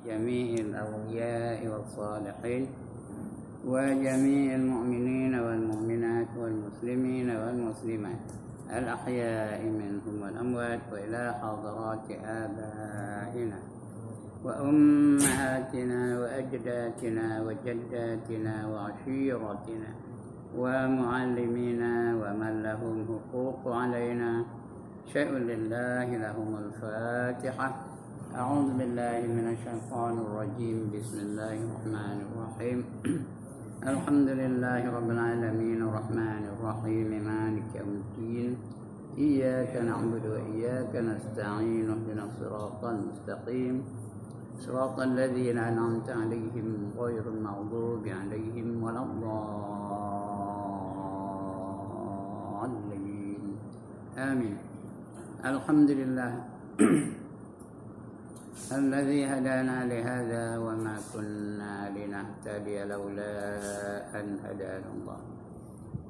جميع الأولياء والصالحين وجميع المؤمنين والمؤمنات والمسلمين والمسلمات الأحياء منهم والأموات وإلى حضرات آبائنا وأمهاتنا وأجدادنا وجداتنا وعشيرتنا ومعلمينا ومن لهم حقوق علينا شيء لله لهم الفاتحة. أعوذ بالله من الشيطان الرجيم. بسم الله الرحمن الرحيم. الحمد لله رب العالمين الرحمن الرحيم مالك يوم الدين إياك نعبد وإياك نستعين اهدنا الصراط المستقيم صراط الذين أنعمت عليهم غير المغضوب عليهم ولا الضالين آمين. الحمد لله الذي هدانا لهذا وما كنا لنهتدي لولا أن هدانا الله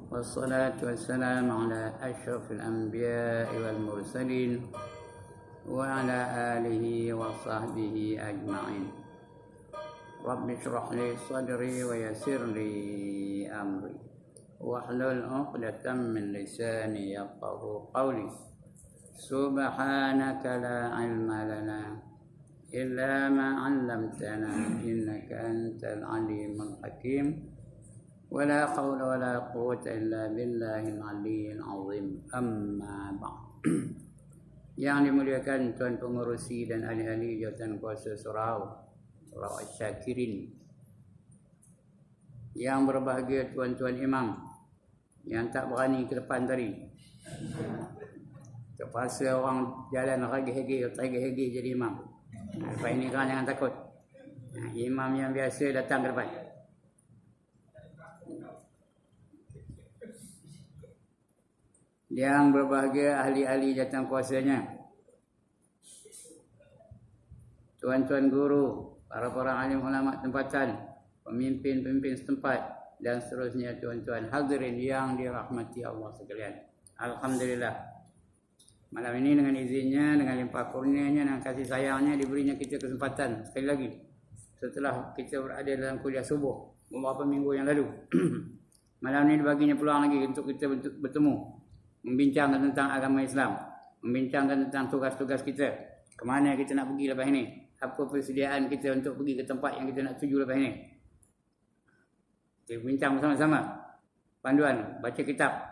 والصلاة والسلام على أشرف الأنبياء والمرسلين وعلى آله وصحبه أجمعين. رب اشرح لي صدري ويسر لي أمري واحلل عقدة من لساني يفقهوا قولي. سبحانك لا علم لنا إلا ما علمتنا إنك أنت العليم الحكيم ولا حول ولا قوة إلا بالله العلي العظيم. أما بعد. Yang dimuliakan Tuan Pengerusi dan ahli-ahli Jawatan Kuasa Surau Asy-Syakirin, yang berbahagia tuan-tuan imam yang tak berani ke depan tadi, terpaksa orang jalan hegi jadi imam. Lepas ini kan jangan takut, imam yang biasa datang ke depan. Yang berbahagia ahli-ahli jawatan kuasanya, tuan-tuan guru, para alim ulama tempatan, pemimpin-pemimpin setempat dan seterusnya, tuan-tuan hadirin yang dirahmati Allah sekalian. Alhamdulillah, malam ini dengan izinnya, dengan limpah kurnianya dan kasih sayangnya, diberinya kita kesempatan sekali lagi setelah kita berada dalam kuliah subuh beberapa minggu yang lalu. Malam ini dibaginya peluang lagi untuk kita bertemu, membincangkan tentang agama Islam, membincangkan tentang tugas-tugas kita, ke mana kita nak pergi lepas ini, apa persediaan kita untuk pergi ke tempat yang kita nak tuju lepas ini. Kita bincang bersama-sama. Panduan baca kitab.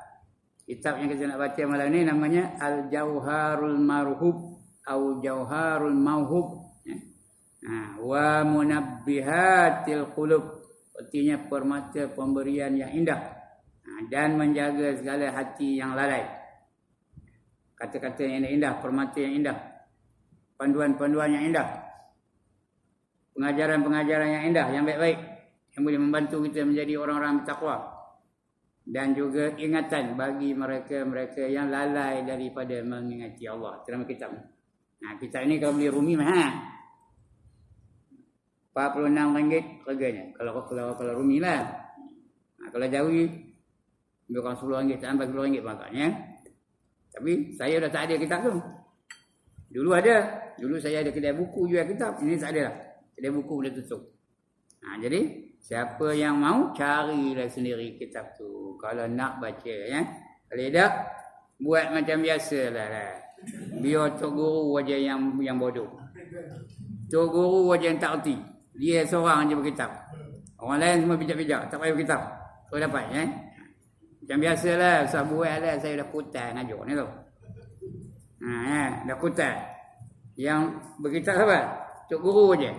Kitab yang kita nak baca malam ini namanya Al-Jauharul Marhub atau Jauharul Mauhub, wa Munabbihatil Qulub, artinya permata pemberian yang indah dan menjaga segala hati yang lalai. Kata-kata yang indah, permata yang indah, panduan-panduan yang indah, pengajaran-pengajaran yang indah, yang baik-baik, yang boleh membantu kita menjadi orang-orang bertakwa, dan juga ingatan bagi mereka-mereka yang lalai daripada mengingati Allah. Dalam kitab. Kitab ini kalau beli Rumi mahal, RM46 harganya. Kalau Rumi lah. Kalau Jawi bukan RM10, tak sampai RM10 makanya. Tapi saya dah tak ada kitab tu. Dulu ada. Dulu saya ada kedai buku jual kitab. Ini tak ada lah. Kedai buku boleh tutup. Jadi siapa yang mau, carilah sendiri kitab tu kalau nak baca, ya. Kalau tak, buat macam biasalah lah. Biar tok guru aja yang bodoh. Tok guru aja yang tak erti. Dia seorang aja berkitab. Orang lain semua bijak-bijak, tak payah berkitab. Kau dapat, ya. Macam biasalah, saya buat lah, saya dah kutai ngajar ni tu. Dah kutai. Yang berkitab siapa? Tok guru aja.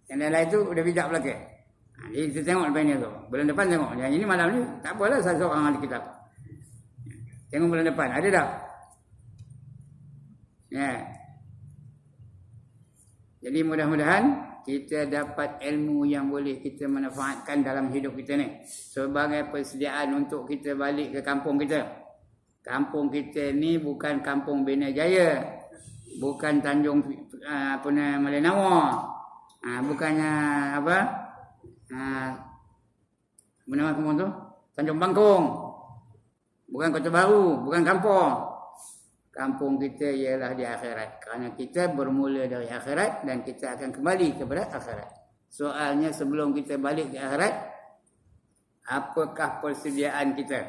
Yang lain tu udah bijak belakang. Jadi kita tengok lepas ni tu. Bulan depan tengok. Yang ini malam ni tak apalah, saya seorang ahli kitab. Tengok bulan depan. Ada tak? Ya. Jadi mudah-mudahan kita dapat ilmu yang boleh kita manfaatkan dalam hidup kita ni. Sebagai persediaan untuk kita balik ke kampung kita. Kampung kita ni bukan kampung Bina Jaya. Bukan Tanjung Malenawa. Bukannya apa? Mana kampung tu? Tanjung Bangkong. Bukan Kota Baru, bukan kampung. kampung kita ialah di akhirat. Kerana kita bermula dari akhirat dan kita akan kembali kepada akhirat. Soalnya sebelum kita balik ke akhirat, apakah persediaan kita?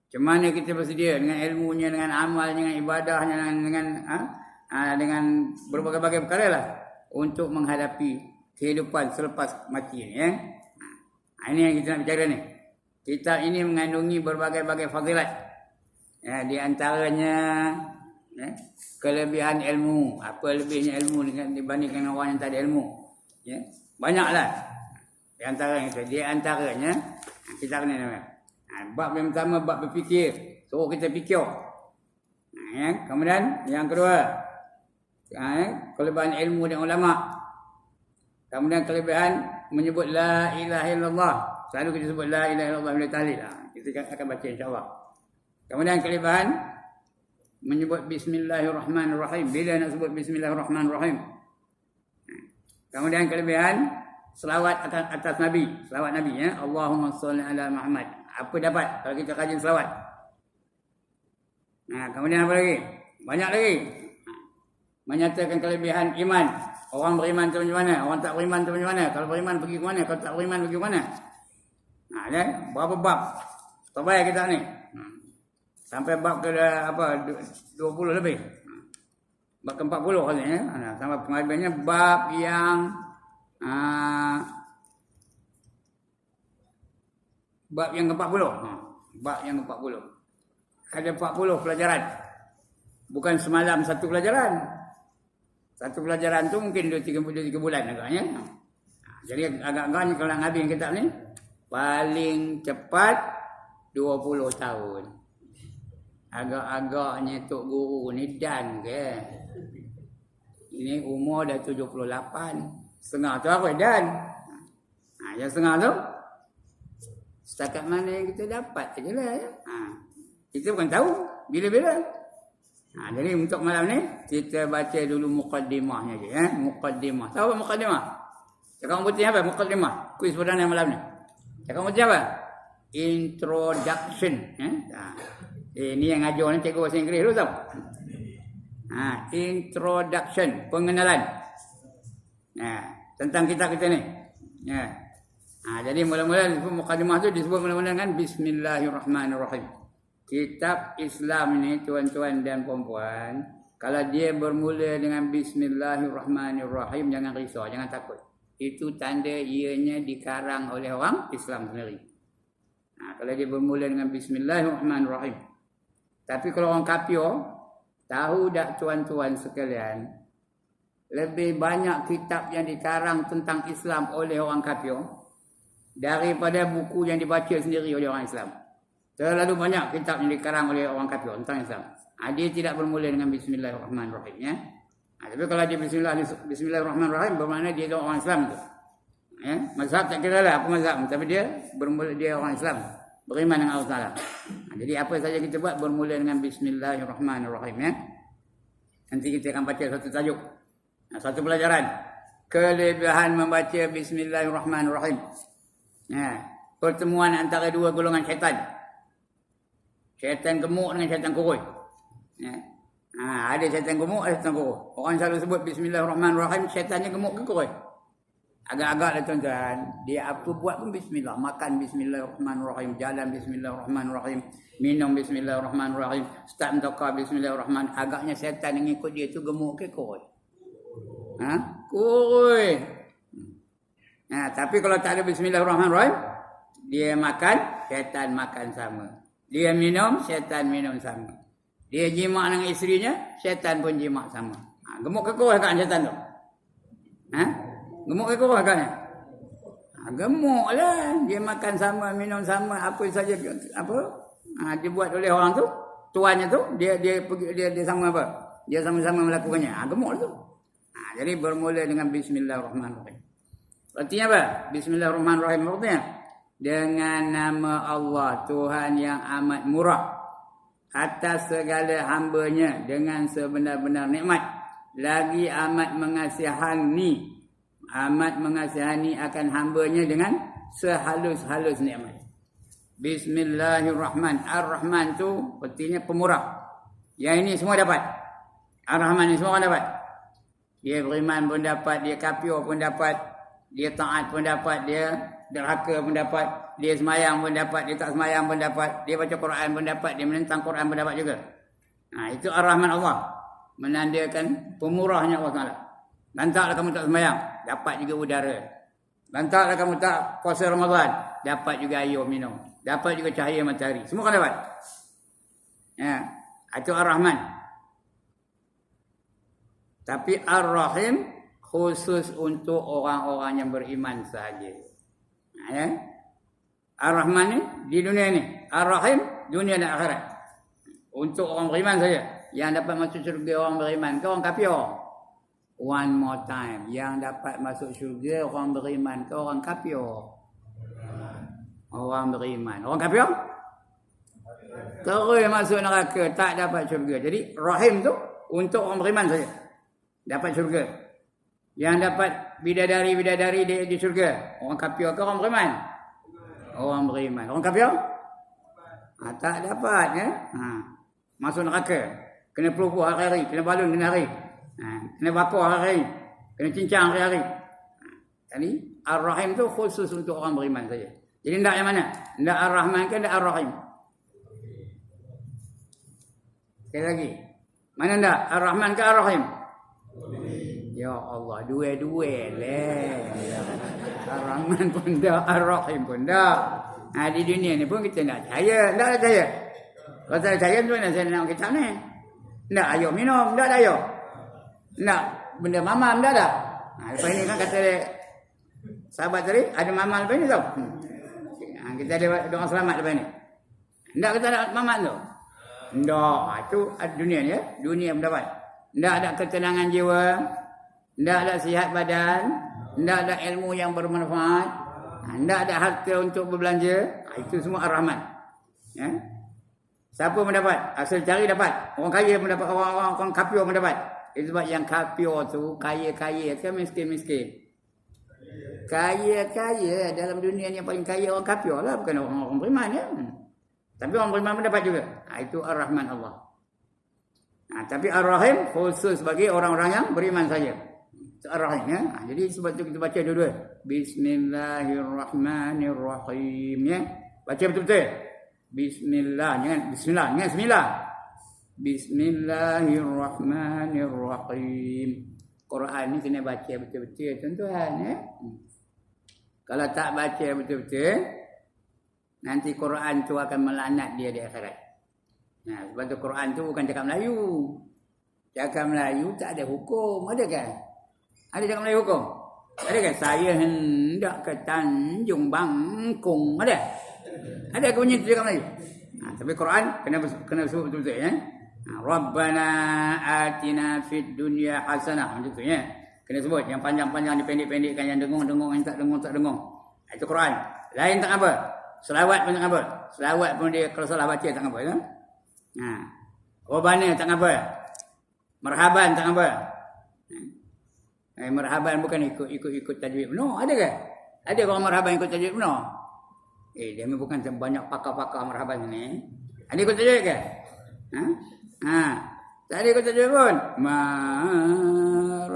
Macam mana kita bersedia dengan ilmunya, dengan amalnya, dengan ibadahnya, dengan berbagai-bagai perkara lah untuk menghadapi kehidupan selepas mati ni. Ini yang kita nak bicara ni. Kitab ini mengandungi berbagai-bagai fadilat. Di antaranya kelebihan ilmu. Apa lebihnya ilmu dibandingkan orang yang tak ada ilmu? Banyaklah. Di antaranya kita kena nama. Bab yang pertama, bab berfikir. Suruh kita fikir. Kemudian yang kedua, kelebihan ilmu dan ulama. Kemudian kelebihan menyebut la ilaha illallah. Selalu kita sebut la ilaha illallah bila tahlil. Kita akan baca insya-Allah. Kemudian kelebihan menyebut bismillahirrahmanirrahim. Bila nak sebut bismillahirrahmanirrahim. Kemudian kelebihan selawat atas Nabi. Selawat Nabi. Allahumma salli ala Muhammad. Apa dapat kalau kita rajin selawat? Kemudian apa lagi? Banyak lagi. Menyatakan kelebihan iman. Orang beriman tu macam mana? Orang tak beriman tu macam mana? Kalau beriman pergi ke mana? Kalau tak beriman pergi ke mana? Berapa bab? Terbaik kita ni. Sampai bab ke 20 lebih. Bab ke 40 katanya. Sampai pengajiannya bab yang bab yang ke-40. Bab yang ke-40. Ada 40 pelajaran. Bukan semalam satu pelajaran. Satu pelajaran tu mungkin 2-3 bulan agaknya. Jadi agak-agaknya kalau nak habis kitab ni paling cepat 20 tahun. Agak-agaknya Tok Guru ni dan ke. Ini umur dah 78. Setengah tu apa dan? Yang setengah tu setakat mana yang kita dapat sajalah ya. Kita bukan tahu bila-bila. Jadi untuk malam ni kita baca dulu muqaddimahnya je Muqaddimah. Tahu apa muqaddimah? Cakap putih apa muqaddimah? Kuis perdana malam ni. Cakap putih apa? Introduction. Ini yang ajar ni cikgu bahasa Inggeris dulu tahu. Introduction, pengenalan. Tentang kitab kita ni. Jadi mula-mula muqaddimah tu disebut mula-mula dengan Bismillahirrahmanirrahim. Kitab Islam ni tuan-tuan dan puan-puan, kalau dia bermula dengan Bismillahirrahmanirrahim, jangan risau, jangan takut. Itu tanda ianya dikarang oleh orang Islam sendiri. Kalau dia bermula dengan Bismillahirrahmanirrahim. Tapi kalau orang kafir, tahu tak tuan-tuan sekalian, lebih banyak kitab yang dikarang tentang Islam oleh orang kafir daripada buku yang dibaca sendiri oleh orang Islam. Terlalu banyak kitab yang dikarang oleh orang kafir tentang Islam. Dia tidak bermula dengan Bismillahirrahmanirrahim. Tapi kalau dia Bismillahirrahmanirrahim, bermakna dia orang Islam tu. Mazhab tak kira lah apa mazhab, tapi dia bermula, dia orang Islam, beriman dengan Allah Taala. Jadi apa saja kita buat bermula dengan Bismillahirrahmanirrahim. Nanti kita akan baca satu tajuk, satu pelajaran. Kelebihan membaca Bismillahirrahmanirrahim. Pertemuan antara dua golongan syaitan. Syaitan gemuk dengan syaitan kurus. Ada syaitan gemuk, ada syaitan kurus. Orang selalu sebut Bismillahirrahmanirrahim, syaitannya gemuk ke kurus? Agak-agak lah tuan-tuan. Dia apa buat pun Bismillah. Makan Bismillahirrahmanirrahim. Jalan Bismillahirrahmanirrahim. Minum Bismillahirrahmanirrahim. Start mentokar Bismillahirrahmanirrahim. Agaknya syaitan yang ikut dia tu gemuk ke kurus? Kurus. Tapi kalau tak ada Bismillahirrahmanirrahim, dia makan, syaitan makan sama. Dia minum, syaitan minum sama. Dia jima dengan isterinya, syaitan pun jima sama. Gemuk ke kurus kan syaitan tu? Gemuk ke kurus kan? Gemuk lah. Dia makan sama, minum sama, apa saja dia buat oleh orang tu, tuannya tu, dia sama apa? Dia sama-sama melakukannya. Gemuk tu. Jadi bermula dengan Bismillahirrahmanirrahim. Artinya apa? Bismillahirrahmanirrahim artinya dengan nama Allah, Tuhan yang amat murah atas segala hamba-Nya dengan sebenar-benar nikmat, lagi amat mengasihani akan hamba-Nya dengan sehalus-halus nikmat. Bismillahirrahmanirrahim. Ar-Rahman tu artinya pemurah. Yang ini semua dapat. Ar-Rahman ni semua orang dapat. Dia beriman pun dapat, dia kafir pun dapat, dia taat pun dapat, dia derhaka pun dapat, dia semayang pun dapat, dia tak semayang pun dapat, dia baca Quran pun dapat, dia menentang Quran pun dapat juga. Itu Ar-Rahman Allah. Menandakan pemurahnya Allah Taala. Lantaklah kamu tak semayang, dapat juga udara. Lantaklah kamu tak puasa Ramadan, dapat juga air minum, dapat juga cahaya matahari. Semua kan dapat. Itu Ar-Rahman. Tapi Ar-Rahim khusus untuk orang-orang yang beriman sahaja. Ar-Rahman ni di dunia ni, Ar-Rahim dunia dan akhirat. Untuk orang beriman saja. Yang dapat masuk syurga orang beriman ke orang kafir? One more time. Yang dapat masuk syurga orang beriman ke orang kafir? Orang beriman. Orang kafir? Terus masuk neraka, tak dapat syurga. Jadi Rahim tu untuk orang beriman saja. Dapat syurga. Yang dapat bidadari-bidadari di syurga, orang kafir ke orang beriman? Orang beriman. Orang kafir? Tak dapat ya. Masuk neraka. Kena pelupuk hari-hari, kena balun kena hari. Kena bakar hari-hari, kena cincang hari-hari. Jadi Ar-Rahim tu khusus untuk orang beriman saja. Jadi ndak yang mana? Ndak Ar-Rahman ke ndak Ar-Rahim? Sekali lagi. Mana ndak? Ar-Rahman ke Ar-Rahim? Ya Allah, dua-dua lah. Ar-Rahman pun dah, Ar-Rahim pun dah. Di dunia ni pun kita nak percaya. Tak nak percaya. Kalau tak percaya tu nak saya nak kitab ni. Tak ayo minum, tak ada ayo. Tak benda mamam, tak ada. Lepas ni kan kata sahabat tadi, ada mamam lepas ni tau. Kita ada doa selamat lepas ni. Tak kita nak mamam tu. Tak, itu dunia ni ya. Dunia mendapat. Tak ada ketenangan jiwa. Tak ada sihat badan, tak ada ilmu yang bermanfaat, tak ada harta untuk berbelanja. Itu semua Ar-Rahman. Ya? Siapa mendapat? Asal cari dapat. Orang kaya mendapat, orang kafir mendapat. Itu sebab yang kafir tu kaya-kaya ke miskin-miskin? Kaya-kaya dalam dunia ni yang paling kaya orang kafir lah, bukan orang beriman ya. Tapi orang beriman mendapat juga. Itu Ar-Rahman Allah. Tapi Ar-Rahim khusus bagi orang-orang yang beriman saja. Ar-Rahim ya. Jadi sebab tu kita baca dua-dua. Bismillahirrahmanirrahim ya. Baca betul-betul. Bismillah, jangan bismillah, jangan bismillah. Bismillahirrahmanirrahim. Quran ni kena baca betul-betul tuan-tuan ya. Kalau tak baca betul-betul, nanti Quran tu akan melaknat dia di akhirat. Sebab tu Quran tu bukan cakap Melayu. Cakap Melayu tak ada hukum, ada kan? Ada cakap Melayu hukum? Ada kan? Saya hendak ke Tanjung Bangkung. Ada? Ada ke bunyi cakap Melayu? Tapi Quran kena sebut betul-betul ya. Rabbana atina fid dunya hasanah. Macam tu ya. Kena sebut. Yang panjang-panjang dipendek-pendekkan. Yang dengung-dengung, yang tak dengung. Itu Quran. Lain tak apa. Selawat pun tak apa. Selawat pun dia kalau salah baca tak apa ya. Rabbana tak apa. Marhaban tak apa. Marhaban bukan ikut tajwid penuh. Ada ke? Ada orang marhaban ikut tajwid penuh? Dia bukan banyak pakar-pakar marhaban ni. Ada ikut tajwid ke? Tak ada ikut tajwid pun. Marhaban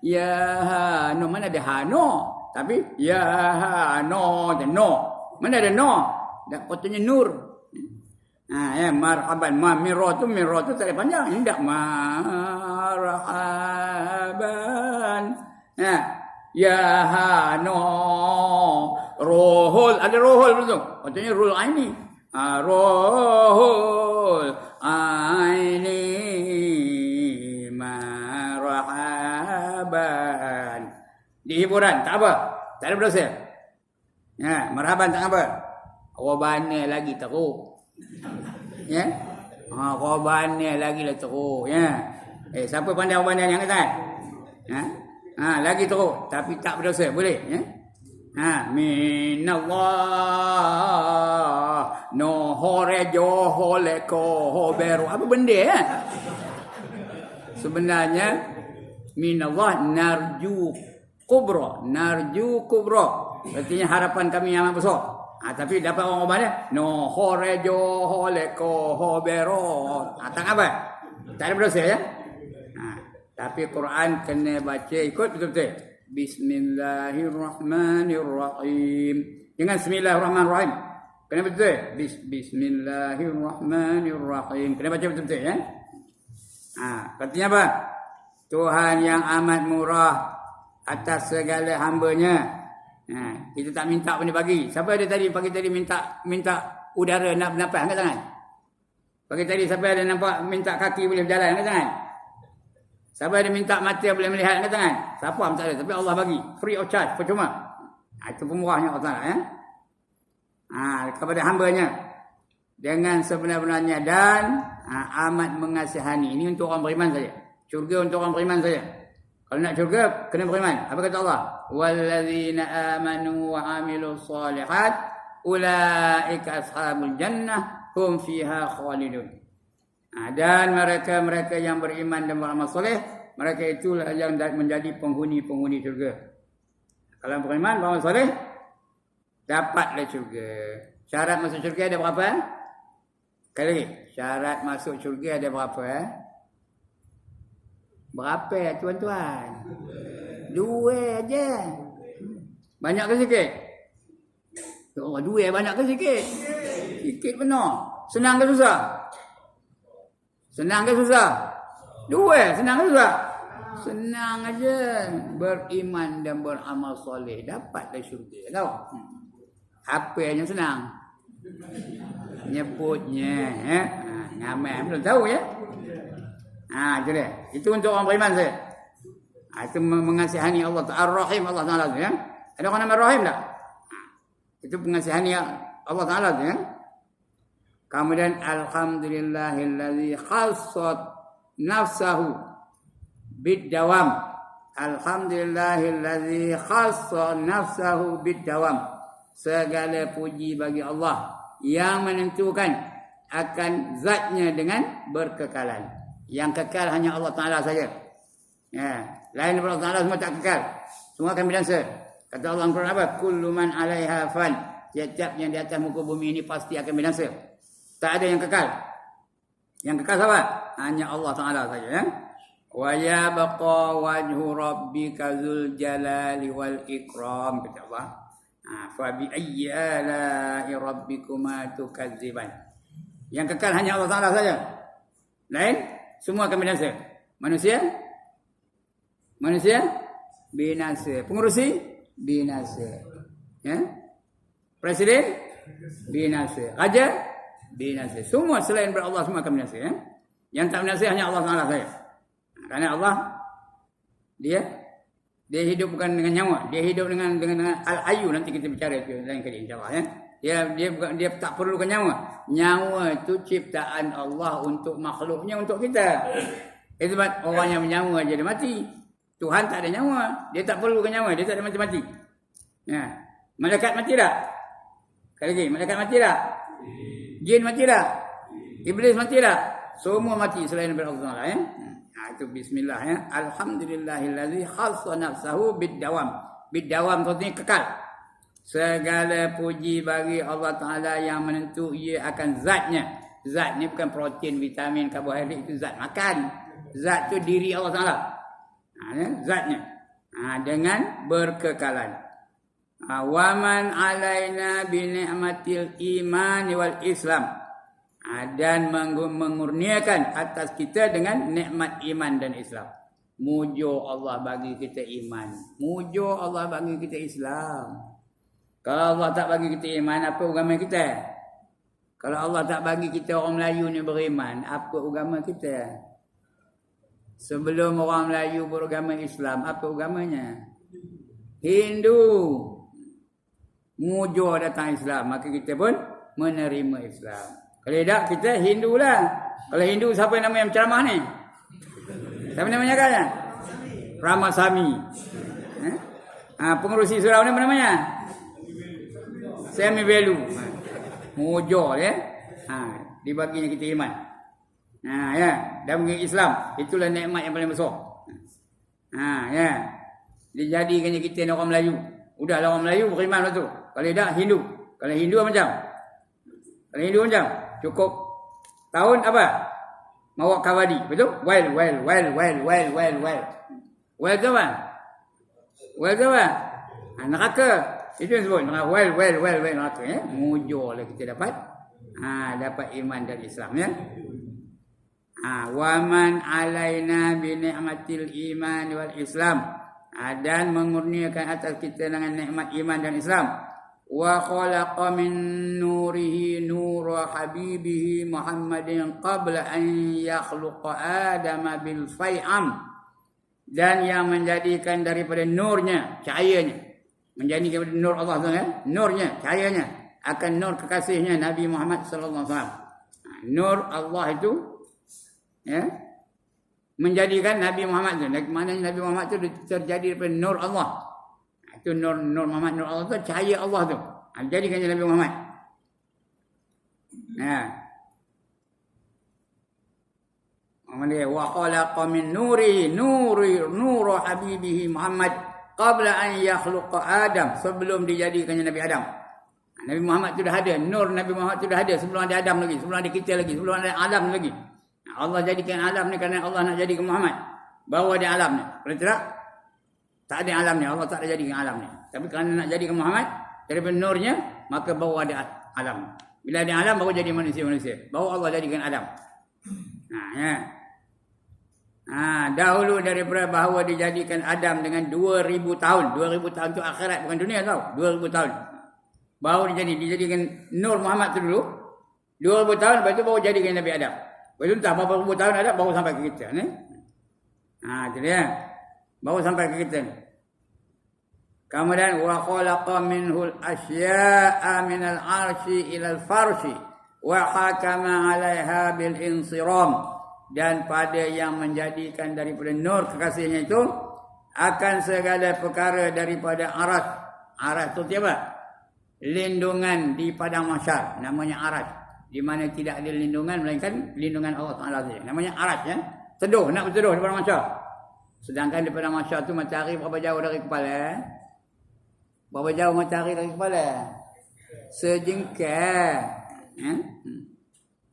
ya hano. Mana ada hano? Tapi ya hano dan no. Mana ada no? Dah potongnya nur. Marhaban. Mirro tu tak ada panjang. Tidak marhaban. Ya hano. Rohul. Ada rohul betul. Maksudnya rohul aini. Rohul aini. Marhaban. Di hiburan. Tak apa. Tak ada berdosa. Marhaban tak apa. Korbannya lagi teruk. Ya. Korbannya lagi lah teruk. Ya. Siapa pandai korban yang kata? Lagi teruk. Tapi tak berdosa. Boleh. Ya. Minallah. No hore joho leko hoberu. Apa benda ya? Sebenarnya minallah narju kubro. Narju kubro. Artinya harapan kami yang amat besar. Tapi dapat orang Oman dia, no horejo holeko hobero. Tak apa? Tak ada berdosa ya. Tapi Quran kena baca ikut betul-betul. Bismillahirrahmanirrahim. Jangan Bismillahirrahmanirrahim. Kena betul. Bismillahirrahmanirrahim. Kena baca betul-betul ya. Artinya apa? Tuhan yang amat murah atas segala hamba-Nya. Kita tak minta pun dia bagi. Siapa ada tadi pagi tadi minta udara nak bernafas, angkat tangan. Pagi tadi siapa ada nampak minta kaki boleh berjalan, angkat tangan. Siapa ada minta mata boleh melihat, angkat tangan. Siapa pun tak ada, tapi Allah bagi free of charge, percuma. Itu pemurahnya Allah Taala ya. Kepada hamba-Nya dengan sebenar-benarnya dan amat mengasihani. Ini untuk orang beriman saja. Syurga untuk orang beriman saja. Kalau nak syurga, kena beriman. Apa kata Allah? Wallazina amanu wa amilus solihat ulaika ashabul jannah hum fiha khalidun. Dan mereka-mereka yang beriman dan beramal soleh, mereka itulah yang menjadi penghuni-penghuni syurga. Kalau beriman, beramal soleh, dapatlah syurga. Syarat masuk syurga ada berapa? Sekali lagi. Syarat masuk syurga ada berapa? Berapa tuan-tuan? 2 aja. Banyak ke sikit? Oh, 2 banyak ke sikit? Sikit benar. Senang ke susah? Senang ke susah? 2 senang ke susah? Senang aja. Beriman dan beramal soleh dapatlah syurga. Tahu? Apa yang senang? Nyebutnya, ngamal belum tahu ya. Itu dia. Itu untuk orang beriman saya. Itu mengasihani Allah Ar-Rahim Allah Taala ya. Ada orang nama Rahim tak? Itu pengasihani Allah Taala ya. Kemudian alhamdulillahillazi khassat nafsahu bid-dawam. Alhamdulillahillazi khassat nafsahu bid-dawam. Segala puji bagi Allah yang menentukan akan zatnya dengan berkekalan. Yang kekal hanya Allah Ta'ala saja. Lain daripada Allah Ta'ala semua tak kekal. Semua akan binasa. Kata Allah Al-Quran apa? Kullu man 'alaiha fan. Tiap-tiap yang di atas muka bumi ini pasti akan binasa. Tak ada yang kekal. Yang kekal siapa? Hanya Allah Ta'ala saja ya. Wa yabqa wajhu rabbika dzul jalali wal ikram, kata Allah. Fa bi ayyi ala'i rabbikuma tukadziban. Yang kekal hanya Allah Ta'ala saja. Lain semua akan binasa. Manusia binasa. Pengurusi binasa. Ya? Presiden binasa. Raja binasa. Semua selain daripada Allah semua akan binasa ya. Yang tak binasa hanya Allah Taala saja. Karena Allah dia hidup bukan dengan nyawa, dia hidup dengan al-hayyu. Nanti kita bicara itu lain kali insya-Allah ya. Dia tak perlukan nyawa. Nyawa itu ciptaan Allah untuk makhluknya, untuk kita. Itu sebab orang yang menyawa aja dia mati. Tuhan tak ada nyawa, dia tak perlukan nyawa, dia tak ada mati-mati. Ya. Malaikat mati tak? Sekali lagi, malaikat mati tak? Jin mati tak? Iblis mati tak? Semua mati selain daripada Allah Taala ya. Itu bismillah ya. Alhamdulillahillazi khassa nafsahu bid-dawam. Bid-dawam maksudnya kekal. Segala puji bagi Allah Ta'ala yang menentu ia akan zatnya. Zat ni bukan protein, vitamin, karbohidrat. Itu zat makan. Zat tu diri Allah Ta'ala. Zatnya. Dengan berkekalan. Waman alaina bini'matil iman wal islam. Dan mengurniakan atas kita dengan nikmat iman dan Islam. Mujo Allah bagi kita iman. Mujo Allah bagi kita Islam. Kalau Allah tak bagi kita iman, apa agama kita? Kalau Allah tak bagi kita orang Melayu ni beriman, apa agama kita? Sebelum orang Melayu beragama Islam, apa agamanya? Hindu. Mujo datang Islam, maka kita pun menerima Islam. Kalau tidak, kita Hindu lah. Kalau Hindu, siapa nama yang ceramah ni? Siapa namanya kan? Ramasamy. Pengerusi surau ni apa namanya? Semi value. Mujur ya. Dibaginya kita iman. Ya, dan bagi Islam, itulah nikmat yang paling besar. Ya. Dijadikannya kita orang Melayu. Udahlah orang Melayu beriman lah tu. Kalau tidak Hindu. Kalau Hindu macam? Kalau Hindu macam? Cukup tahun apa? Mawak Kawadi. Betul? Well. Well tu apa? Well tu apa? Neraka. Itu yang sebut. Well. Neraka. Ya? Mujur lah kita dapat. Dapat iman dan Islam. Ya? Waman alaina bi ni'matil iman wal Islam. Dan mengurniakan atas kita dengan nikmat iman dan Islam. Wa khalaqa min nurihi nura habibihi Muhammadin qabla an yakhluqa Adama bil fai'am. Dan yang menjadikan daripada nurnya, cahayanya, menjadikan daripada nur Allah tu, nurnya, cahayanya akan nur kekasihnya Nabi Muhammad sallallahu alaihi wasallam. Nur Allah itu ya, menjadikan Nabi Muhammad tu. Maknanya Nabi Muhammad tu terjadi daripada nur Allah. Itu nur Muhammad, nur Allah tu cahaya Allah tu. Jadikan Nabi Muhammad. Wa khalaqa min nuru habibihi Muhammad qabla an yakhluqa Adam, sebelum dijadikannya Nabi Adam. Nabi Muhammad tu dah ada, nur Nabi Muhammad tu dah ada sebelum ada Adam lagi, sebelum ada kita lagi, sebelum ada alam lagi. Allah jadikan alam ni kerana Allah nak jadikan Muhammad. Baru ada alam ni. Kalau tidak, tak ada alam ni. Allah tak ada jadikan alam ni. Tapi kerana nak jadikan Muhammad, daripada nurnya, maka baru ada alam. Bila ada alam, baru jadi manusia-manusia. Baru Allah jadikan Adam. Dahulu daripada bahawa dijadikan Adam dengan 2000 tahun. 2000 tahun tu akhirat, bukan dunia tau. 2000 tahun. Baru dijadikan nur Muhammad tu dulu. 2000 tahun, lepas tu baru jadikan Nabi Adam. Lepas tu entah berapa ribu tahun ada, baru sampai ke kita ni. Itu dia. Baru sampai ke kita ni. Kemudian wa khalaqa minhul asya'a minal arshi ilal farshi wa hakama 'alaiha bil insiram. Dan pada yang menjadikan daripada nur kekasihnya itu akan segala perkara daripada aras. Aras tu apa? Lindungan di padang mahsyar, namanya aras. Di mana tidak ada lindungan melainkan lindungan Allah Taala saja. Namanya aras ya. Teduh, nak berteduh di padang mahsyar. Sedangkan di padang mahsyar tu matahari berapa jauh dari kepala? Berapa jauh matahari dari kepala? Sejengkal.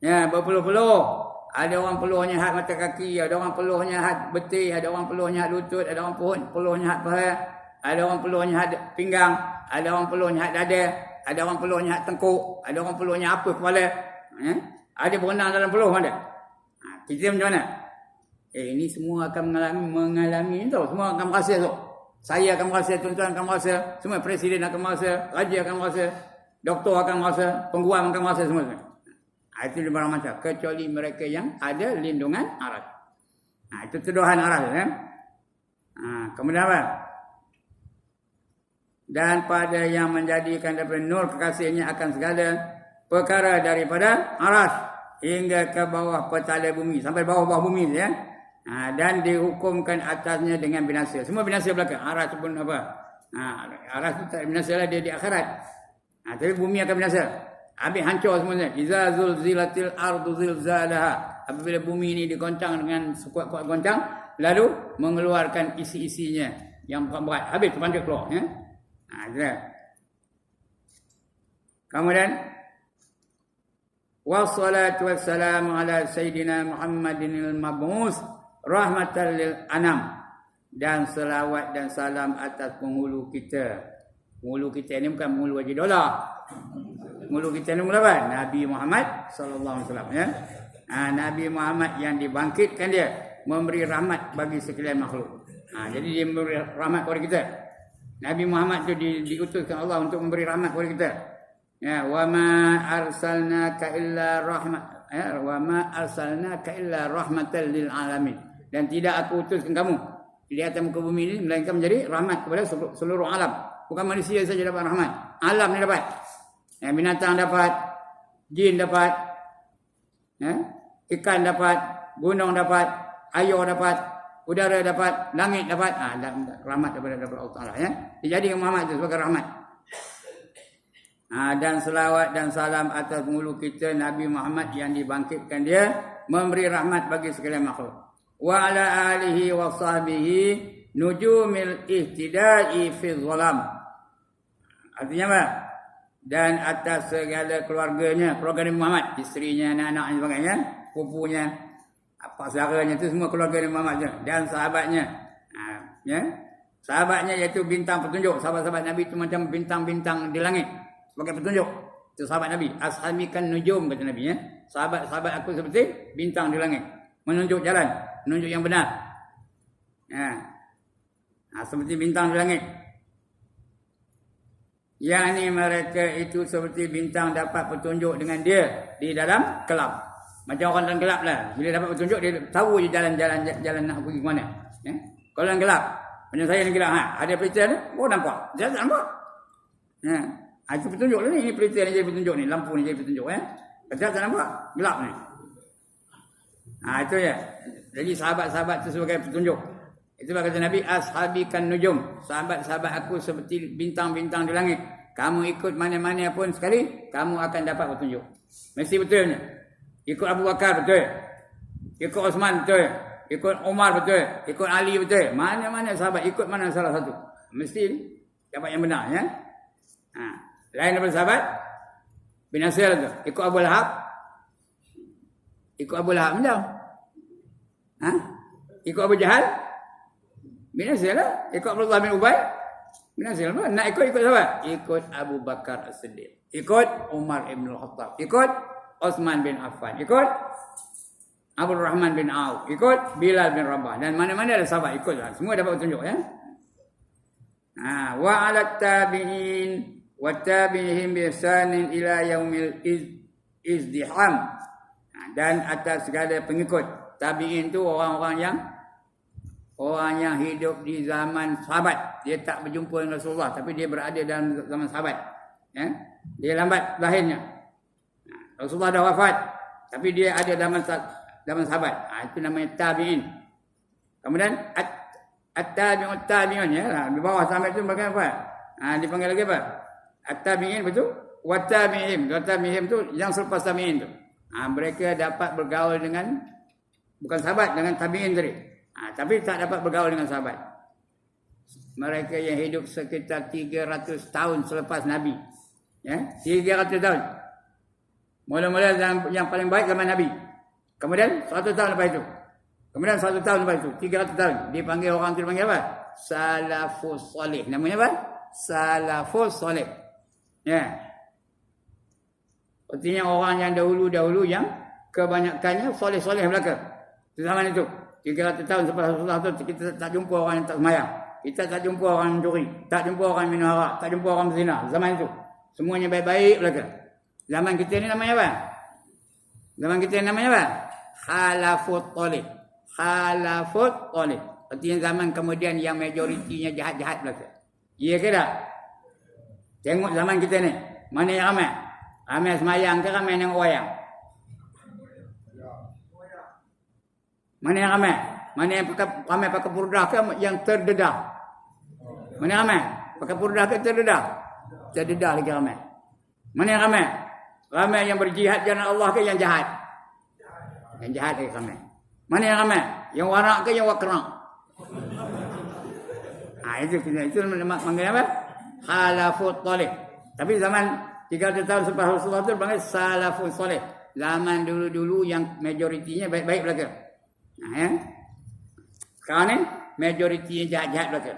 Ya, berpeluh-peluh. Ada orang peluhnya had mata kaki, ada orang peluhnya had betih, ada orang peluhnya had lutut, ada orang peluhnya had paha, ada orang peluhnya had pinggang, ada orang peluhnya had dada, ada orang peluhnya had tengkuk, ada orang peluhnya apa kepala. Ada berenang dalam peluh ada. Kita macam mana? Ini semua akan mengalami itu. Semua akan merasa tu. Saya akan merasa, tuan-tuan akan merasa, semua presiden akan merasa, raja akan merasa, doktor akan merasa, pengguam akan merasa semua. Itu di barang macam. Kecuali mereka yang ada lindungan aras. Itu tuduhan aras. Ya? Kemudian apa? Dan pada yang menjadikan daripada nur kekasihnya akan segala perkara daripada aras hingga ke bawah petala bumi. Sampai bawah-bawah bumi. Ya? Dan dihukumkan atasnya dengan binasa. Semua binasa belakang. Aras pun apa? Aras itu tak binasa lah, dia di akhirat. Tapi bumi akan binasa. Habis hancur semuanya. Iza zulzilatil ardu zilzalaha. Apabila bumi ini digoncang dengan sekuat-kuat goncang, lalu mengeluarkan isi-isinya yang berat-berat. Habis terpanjat keluar. Ya? Kemudian wassalatu wassalamu ala sayyidina Muhammadinil mab'us rahmatan lil anam. Dan selawat dan salam atas penghulu kita. Penghulu kita ni bukan penghulu Haji Dolar. Penghulu kita ni apa? Nabi Muhammad sallallahu alaihi wasallam ya. Nabi Muhammad yang dibangkitkan dia memberi rahmat bagi sekalian makhluk. Jadi dia memberi rahmat kepada kita. Nabi Muhammad tu diutuskan Allah untuk memberi rahmat kepada kita. Ya, wa ma arsalnaka illa rahmat wa ma arsalnaka illa rahmatan lil alamin. Dan tidak aku utuskan kamu di atas muka bumi ini melainkan menjadi rahmat kepada seluruh alam. Bukan manusia saja dapat rahmat, alam ni dapat. Binatang dapat, jin dapat, ikan dapat, gunung dapat, air dapat, udara dapat, langit dapat. Rahmat daripada Allah Taala ya. Dijadikan Muhammad itu sebagai rahmat. Dan selawat dan salam atas penghulu kita Nabi Muhammad yang dibangkitkan dia memberi rahmat bagi sekalian makhluk. Wa ala alihi wa sahbihi nujumil ihtida'i fi dhalam. Artinya apa? dan atas segala keluarganya, keluarga Nabi Muhammad, isterinya, anak-anak dan sebagainya, pupunya, apa saudaranya itu semua keluarga Nabi Muhammad dan sahabatnya. Ya. Sahabatnya iaitu bintang petunjuk. Sahabat-sahabat Nabi itu macam bintang-bintang di langit sebagai petunjuk. Itu sahabat Nabi. Ashabikan nujum kata Nabi ya. Sahabat-sahabat aku seperti bintang di langit, menunjuk jalan, menunjuk yang benar. Ya. Seperti bintang di langit. Yakni mereka itu seperti bintang dapat petunjuk dengan dia di dalam kelap. Macam orang dalam gelap lah. Bila dapat petunjuk dia tahu je jalan nak pergi ke mana. Ya? Kalau dalam gelap, macam saya dalam gelap, ada pelita ni, nampak. Saya tak nampak. Ya. Itu petunjuk lah ni. Ini pelita ni jadi petunjuk ni, lampu ni jadi petunjuk ya. Saya tak nampak, gelap ni. Itu ya. Jadi sahabat-sahabat itu sebagai petunjuk. Itu kata Nabi, ashabikan nujum. Sahabat-sahabat aku seperti bintang-bintang di langit. Kamu ikut mana-mana pun sekali, kamu akan dapat petunjuk. Mesti betulnya. Ikut Abu Bakar betul. Ikut Osman betul. Ikut Umar betul. Ikut Ali betul. Mana-mana sahabat ikut mana salah satu. Mesti dapat yang benar ya. Lain daripada sahabat bin Nasir tu. Ikut Abu Lahab. Ikut Abu Lahab betul. Ikut Abu Jahal. Bin Nasir lah. Ikut Abdullah bin Ubay. Bin Nasir lah. Nak ikut siapa? Ikut Abu Bakar As-Siddiq. Ikut Umar Ibn Al-Khattab. Ikut Osman bin Affan. Ikut Abdul Rahman bin Auf. Ikut Bilal bin Rabah. Dan mana-mana ada sahabat ikut lah. Semua dapat petunjuk ya. Wa ala tabi'in wa tabi'ihim bisanin ila yaumil izdiham. Dan atas segala pengikut. Tabi'in tu orang-orang yang hidup di zaman sahabat. Dia tak berjumpa dengan Rasulullah, tapi dia berada dalam zaman sahabat. Ya? Dia lambat lahirnya. Rasulullah dah wafat, tapi dia ada zaman sahabat. Itu namanya tabi'in. Kemudian at-tabi'ut tabi'un ya. Di bawah sampai itu bagaimana apa? Dipanggil lagi apa? At-tabi'in betul? Wa tabi'ihim. Tabi'ihim tu yang selepas tabi'in tu. Mereka dapat bergaul dengan bukan sahabat, dengan tabi'in tadi. Tapi tak dapat bergaul dengan sahabat. Mereka yang hidup sekitar 300 tahun selepas Nabi. Ya, 300 tahun. Mula-mula yang paling baik zaman Nabi. Kemudian 100 tahun lepas itu. Kemudian 1 tahun lepas itu. 300 tahun. Dipanggil orang itu dipanggil apa? Salafus Salih. Namanya apa? Salafus Salih. Ya. Artinya orang yang dahulu-dahulu yang kebanyakannya soleh-soleh belaka. Di zaman itu. 300 tahun selepas Rasulullah tu kita tak jumpa orang yang tak semayang. Kita tak jumpa orang yang curi. Tak jumpa orang minum arak. Tak jumpa orang berzina. Zaman itu. Semuanya baik-baik belaka. Zaman kita ni namanya apa? Zaman kita ni namanya apa? Khalafut Talib. Khalafut Talib. Artinya zaman kemudian yang majoritinya jahat-jahat belaka. Iya ke tak? Tengok zaman kita ni. Mana yang ramai? Ramai semayang ke ramai yang wayang? Mana yang ramai? Mana yang ramai pakai purdah ke yang terdedah? Mana yang ramai? Pakai purdah ke terdedah? Terdedah lagi ramai. Mana yang ramai? Ramai yang berjihad jalan Allah ke yang jahat? Yang jahat lagi ramai. Mana yang ramai? Yang warak ke yang wakrak? Itu manggil apa? Khalafut Talib. Tapi zaman 300 tahun selepas Rasulullah itu panggil Salafut Salih. Zaman dulu-dulu yang majoritinya baik-baik belaka. Ya. Sekarang ni majoritinya jahat-jahat belaka.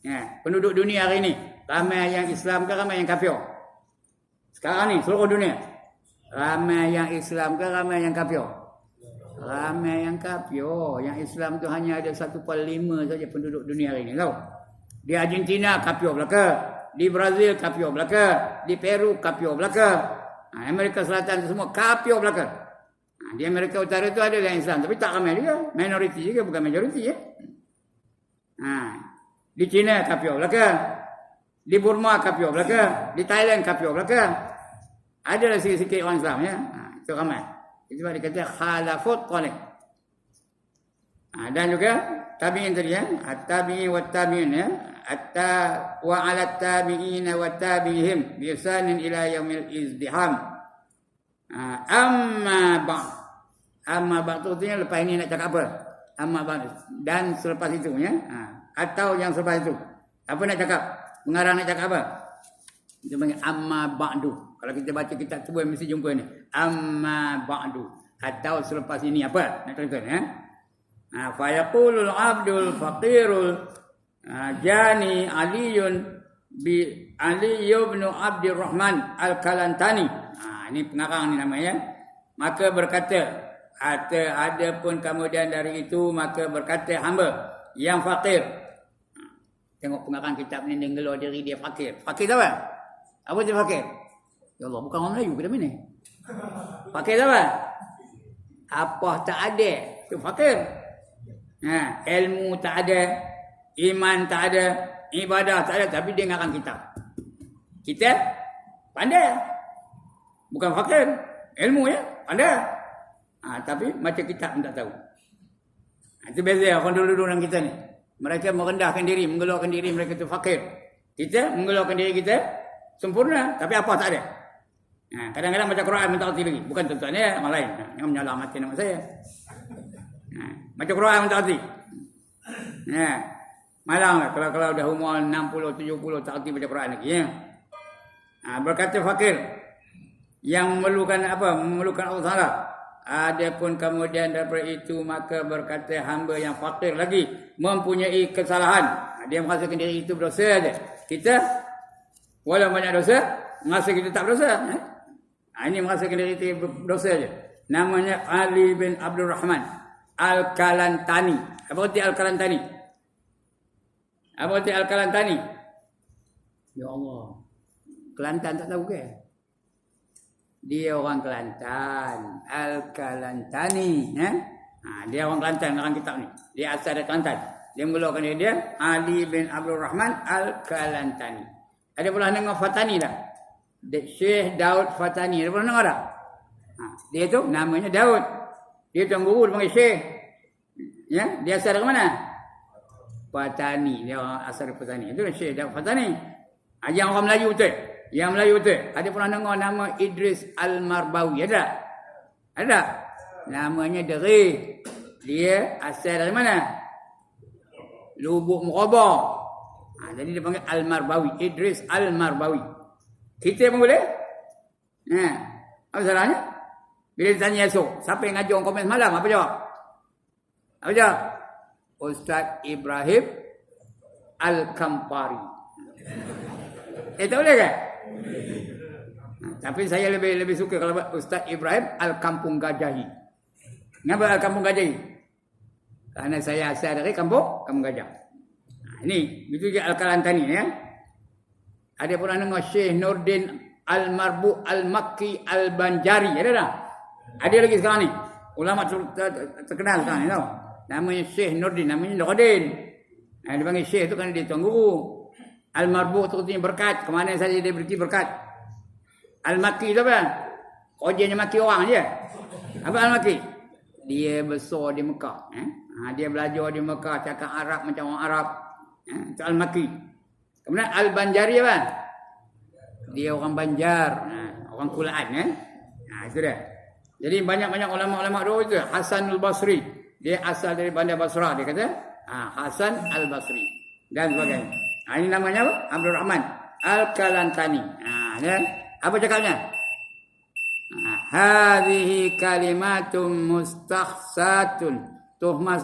Ya. Penduduk dunia hari ni ramai yang Islam ke ramai yang kafir? Sekarang ni seluruh dunia ramai yang Islam ke ramai yang kafir? Ramai yang kafir. Yang Islam tu hanya ada 1/5 saja penduduk dunia hari ni tahu. Di Argentina kafir belaka, di Brazil kafir belaka, di Peru kafir belaka. Amerika Selatan semua kafir belaka. Di Amerika Utara itu ada yang Islam, tapi tak ramai juga. Minoriti juga, bukan majoriti ya. Di China kafir belaka. Di Burma kafir belaka. Di Thailand kafir belaka. Ada sikit-sikit orang Islam ya. Itu ramai. Itu dia kata khalafut Talib. Dan juga tabi'in tadi ya. At-tabi'in wa tabi'in ya. Wa 'ala tabi'in wa tabi'ihim bi ihsanin ila yaumil izdiham. Amma ba'd tu artinya lepas ini nak cakap apa? Amma ba'd dan selepas itu ya. Atau yang selepas itu. Apa nak cakap? Mengarang nak cakap apa? Dia panggil amma ba'du. Kalau kita baca kitab tu mesti jumpa ni. Amma ba'du. Atau selepas ini apa? Nak tuan-tuan ya. Fa yaqulul abdul faqirul jani aliyun bi Ali ibn Abdurrahman Al-Kalantani. Ini pengarang ni namanya. Maka berkata, ada pun kemudian dari itu maka berkata hamba yang fakir. Tengok pengarang kitab ni dia gelar diri dia fakir. Fakir tahu tak? Apa dia fakir? Ya Allah, bukan orang Melayu ke dalam ni? Fakir tahu tak? Apa tak ada, tu fakir. Ilmu tak ada, iman tak ada, ibadah tak ada, tapi dia ngarang kitab. Kita pandai. Bukan fakir, ilmu ya, pandai. Tapi macam kitab pun tak tahu. Itu beza orang dulu-dulu orang kita ni. Mereka merendahkan diri, menggelorkan diri mereka tu fakir. Kita menggelorkan diri kita sempurna, tapi apa tak ada. Kadang-kadang baca Quran minta arti lagi. Bukan tuan-tuan ya, orang lain. Jangan menyalahkan nama saya. Baca Quran minta arti. Malang lah kalau dah umur 60, 70 tak arti baca Quran lagi ya. Berkata fakir yang memerlukan apa? Memerlukan Allah Taala. Adapun kemudian daripada itu maka berkata hamba yang fakir lagi mempunyai kesalahan. Dia merasakan diri itu berdosa saja. Kita walau banyak dosa, merasa kita tak berdosa. Ini merasakan diri itu berdosa saja. Namanya Ali bin Abdurrahman Al-Kalantani. Apa arti Al-Kalantani? Apa arti Al-Kalantani? Ya Allah. Kelantan tak tahu ke? Dia orang Kelantan. Al-Kalantani. Dia orang Kelantan dalam kitab ni. Dia asal dari Kelantan. Dia mengeluarkan dia Ali bin Abdul Rahman Al-Kalantani. Ada pernah dengar Fatani tak? Syekh Daud Fatani. Ada pernah dengar tak? Dia tu namanya Daud. Dia tuan guru dia panggil Syekh. Ya, dia asal dari mana? Fatani. Dia orang asal dari Fatani. Itu Syekh Daud Fatani. Yang orang Melayu betul. Yang Melayu betul. Ada pernah dengar nama Idris Al-Marbawi? Ada? Ada? Namanya Derih. Dia asal dari mana? Lubuk Merabah. Jadi dia panggil Al-Marbawi. Idris Al-Marbawi. Kita pun boleh? Apa salahnya? Bila ditanya esok, siapa yang ngajar orang komen semalam? Apa jawab? Apa jawab? Ustaz Ibrahim Al-Kampari. Tak boleh kan? Tapi saya lebih suka kalau Ustaz Ibrahim Al-Kampung Gajahi. Kenapa Al-Kampung Gajahi? Karena saya asal dari kampung Gajah. Ini itu je Al-Kalantani ya. Ada pun nama Syekh Nurdin Al-Marbu Al-Makki Al-Banjari. Ada tak? Ada lagi sekarang ni. Ulama terkenal sekarang ni tahu. Namanya Syekh Nurdin, namanya Nurdin. Dia panggil Syekh tu kerana dia tuan guru. Al-Marbu tu artinya berkat. Kemana saja dia beri berkat. Al-Makki tu apa? Kerjanya maki orang je. Apa Al-Makki? Dia besar di Mekah. Dia belajar di Mekah, cakap Arab macam orang Arab. Itu Al-Makki. Kemudian Al-Banjari apa? Dia orang Banjar. Orang Kulaan. Itu dia. Jadi banyak-banyak ulama-ulama dulu itu. Hasanul Basri. Dia asal dari Bandar Basrah. Dia kata Hasan Al-Basri. Dan sebagainya. Ini namanya apa? Abdul Rahman Al-Kalantani. Apa cakapnya? Hadhihi kalimatun mustahsatun tuhmas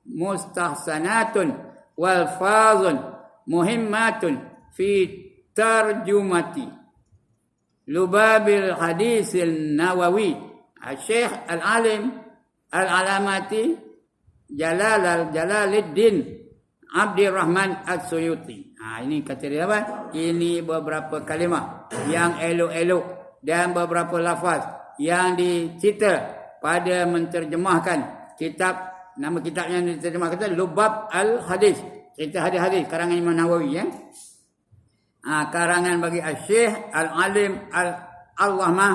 mustahsanatun wal fazun muhimmatun fi tarjumati lubabil hadisil nawawi Syekh Al-Alim Al-Alamati Jalaluddin Abdurrahman As-Suyuti. Ini kata dia apa? Ini beberapa kalimah yang elok-elok dan beberapa lafaz yang dicipta pada menterjemahkan kitab. Nama kitabnya yang diterjemahkan itu Lubab Al-Hadis. Cerita hadis-hadis karangan Imam Nawawi ya. Karangan bagi Syekh Al-Alim Al-Allamah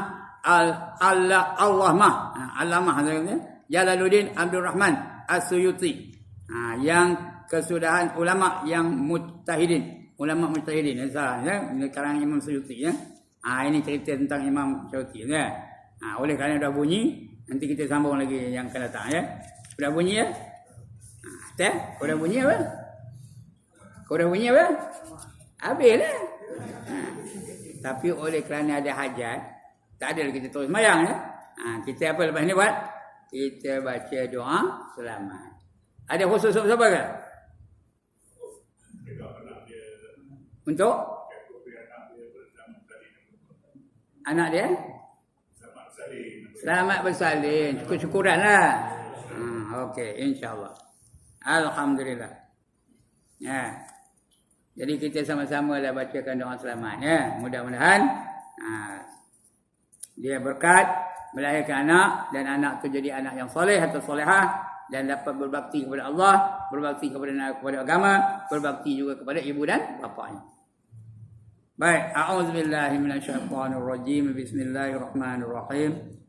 Al-Allamah Jalaluddin Abdurrahman As-Suyuti. Yang kesudahan ulama yang mujtahidin. Ulama mujtahidin. Salah ya. Ini karangan Imam Suyuti ya. Ini cerita tentang Imam Suyuti ya. Oleh kerana dah bunyi, nanti kita sambung lagi yang akan datang ya. Sudah bunyi ya? Kau dah bunyi apa? Kau dah bunyi apa? Habislah. Tapi oleh kerana ada hajat, tak ada kita terus sembahyang ya. Kita apa lepas ni buat? Kita baca doa selamat. Ada khusus siapa ke? Untuk anak dia? Selamat bersalin. Syukur-syukuran lah. Okey, insyaAllah. Alhamdulillah. Ya. Jadi kita sama-sama lah bacakan doa selamat. Ya. Mudah-mudahan dia berkat melahirkan anak dan anak tu jadi anak yang soleh atau solehah dan dapat berbakti kepada Allah, berbakti kepada agama, berbakti juga kepada ibu dan bapanya. Baik, a'udzubillahi minasyaitonirrajim. Bismillahirrahmanirrahim.